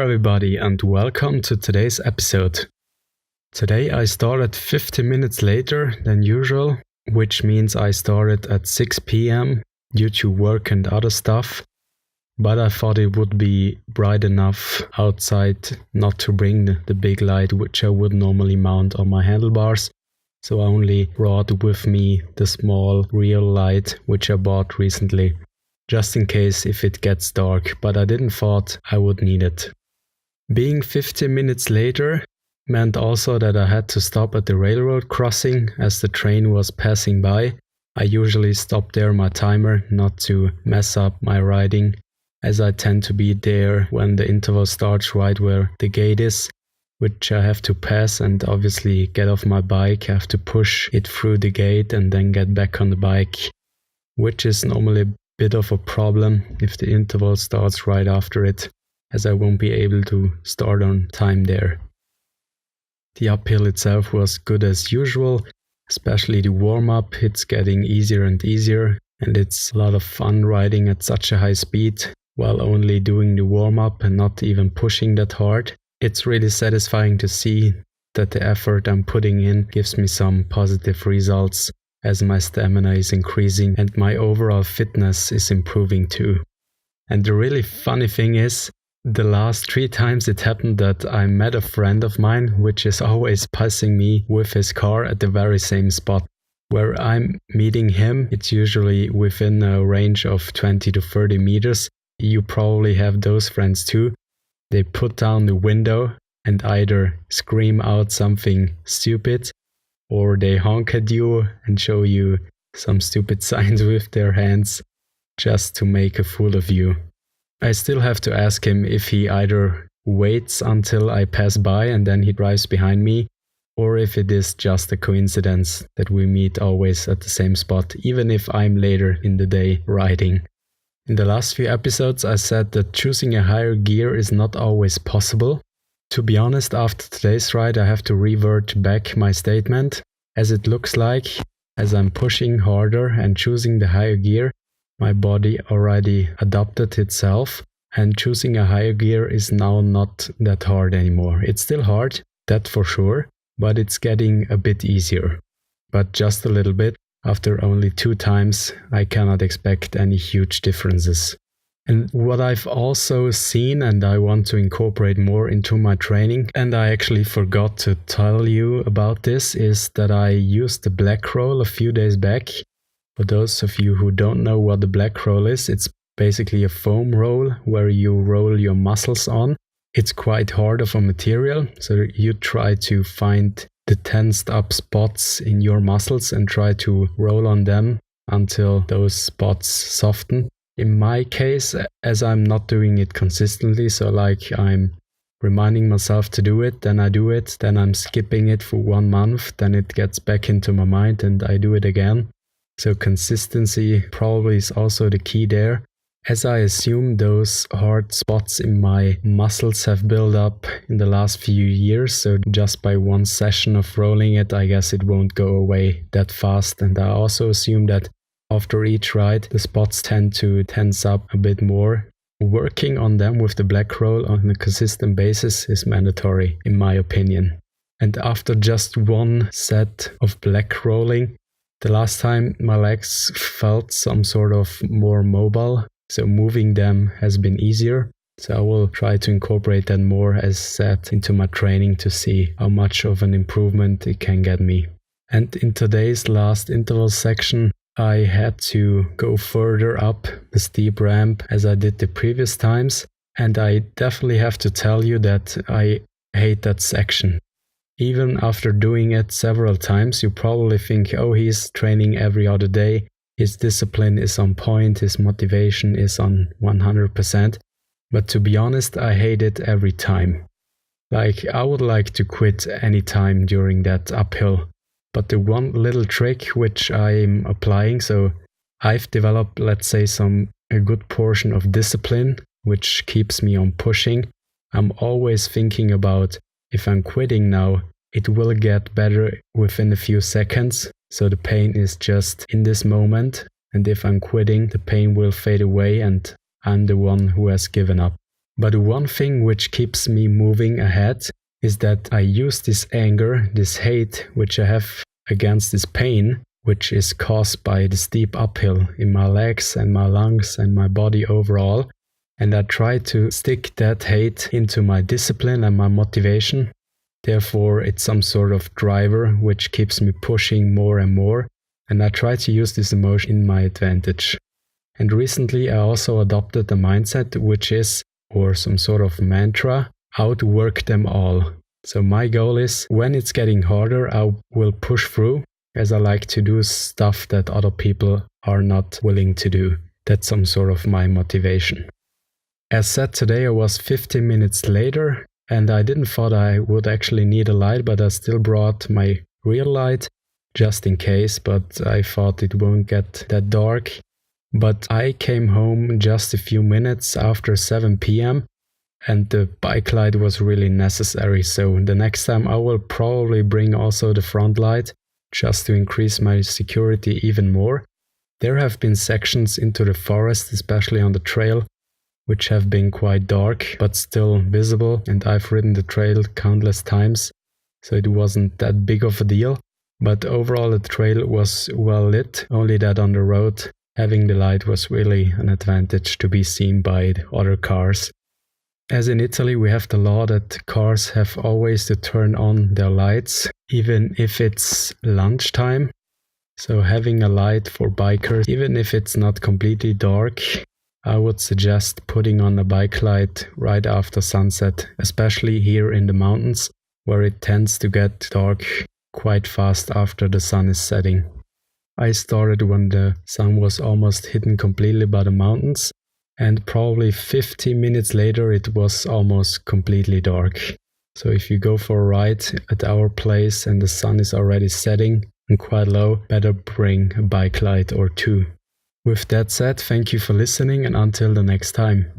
everybody, and welcome to today's episode. Today I started 50 minutes later than usual, which means I started at 6 p.m. due to work and other stuff. But I thought it would be bright enough outside not to bring the big light which I would normally mount on my handlebars. So I only brought with me the small real light which I bought recently, just in case if it gets dark, but I didn't thought I would need it. Being 50 minutes later meant also that I had to stop at the railroad crossing as the train was passing by. I usually stop there my timer not to mess up my riding, as I tend to be there when the interval starts right where the gate is, which I have to pass and obviously get off my bike. I have to push it through the gate and then get back on the bike, which is normally a bit of a problem if the interval starts right after it, as I won't be able to start on time there. The uphill itself was good as usual, especially the warm-up. It's getting easier and easier, and it's a lot of fun riding at such a high speed while only doing the warm-up and not even pushing that hard. It's really satisfying to see that the effort I'm putting in gives me some positive results, as my stamina is increasing and my overall fitness is improving too. And the really funny thing is, the last 3 times it happened that I met a friend of mine, which is always passing me with his car at the very same spot. Where I'm meeting him, it's usually within a range of 20 to 30 meters. You probably have those friends too. They put down the window and either scream out something stupid or they honk at you and show you some stupid signs with their hands just to make a fool of you. I still have to ask him if he either waits until I pass by and then he drives behind me, or if it is just a coincidence that we meet always at the same spot, even if I'm later in the day riding. In the last few episodes I said that choosing a higher gear is not always possible. To be honest, after today's ride I have to revert back my statement, as it looks like, as I'm pushing harder and choosing the higher gear, my body already adapted itself, and choosing a higher gear is now not that hard anymore. It's still hard, that for sure, but it's getting a bit easier. But just a little bit. After only 2 times, I cannot expect any huge differences. And what I've also seen, and I want to incorporate more into my training, and I actually forgot to tell you about this, is that I used the black roll a few days back. For those of you who don't know what the black roll is, it's basically a foam roll where you roll your muscles on. It's quite hard of a material, so you try to find the tensed up spots in your muscles and try to roll on them until those spots soften. In my case, as I'm not doing it consistently, so like I'm reminding myself to do it, then I do it, then I'm skipping it for 1 month, then it gets back into my mind and I do it again. So consistency probably is also the key there, as I assume those hard spots in my muscles have built up in the last few years, so just by 1 session of rolling it, I guess it won't go away that fast. And I also assume that after each ride, the spots tend to tense up a bit more. Working on them with the black roll on a consistent basis is mandatory, in my opinion. And after just 1 set of black rolling, the last time my legs felt some sort of more mobile. So moving them has been easier, so I will try to incorporate that more as said into my training to see how much of an improvement it can get me. And in today's last interval section, I had to go further up the steep ramp as I did the previous times, and I definitely have to tell you that I hate that section. Even after doing it several times, you probably think, oh, he's training every other day. His discipline is on point, his motivation is on 100%. But to be honest, I hate it every time. Like, I would like to quit any time during that uphill. But the one little trick which I'm applying, so I've developed, let's say, a good portion of discipline, which keeps me on pushing. I'm always thinking about, if I'm quitting now, it will get better within a few seconds. So the pain is just in this moment, and if I'm quitting, the pain will fade away and I'm the one who has given up. But one thing which keeps me moving ahead is that I use this anger, this hate, which I have against this pain, which is caused by the steep uphill in my legs and my lungs and my body overall. And I try to stick that hate into my discipline and my motivation. Therefore, it's some sort of driver which keeps me pushing more and more. And I try to use this emotion in my advantage. And recently I also adopted a mindset which is, or some sort of mantra, outwork them all. So my goal is, when it's getting harder, I will push through, as I like to do stuff that other people are not willing to do. That's some sort of my motivation. As said, today I was 15 minutes later, and I didn't thought I would actually need a light, but I still brought my real light just in case, but I thought it won't get that dark. But I came home just a few minutes after 7 p.m. and the bike light was really necessary, so the next time I will probably bring also the front light just to increase my security even more. There have been sections into the forest, especially on the trail, which have been quite dark but still visible, and I've ridden the trail countless times, so it wasn't that big of a deal. But overall the trail was well lit, only that on the road having the light was really an advantage to be seen by the other cars. As in Italy, we have the law that cars have always to turn on their lights, even if it's lunchtime. So having a light for bikers, even if it's not completely dark, I would suggest putting on a bike light right after sunset, especially here in the mountains, where it tends to get dark quite fast after the sun is setting. I started when the sun was almost hidden completely by the mountains, and probably 15 minutes later it was almost completely dark. So if you go for a ride at our place and the sun is already setting and quite low, better bring a bike light or two. With that said, thank you for listening, and until the next time.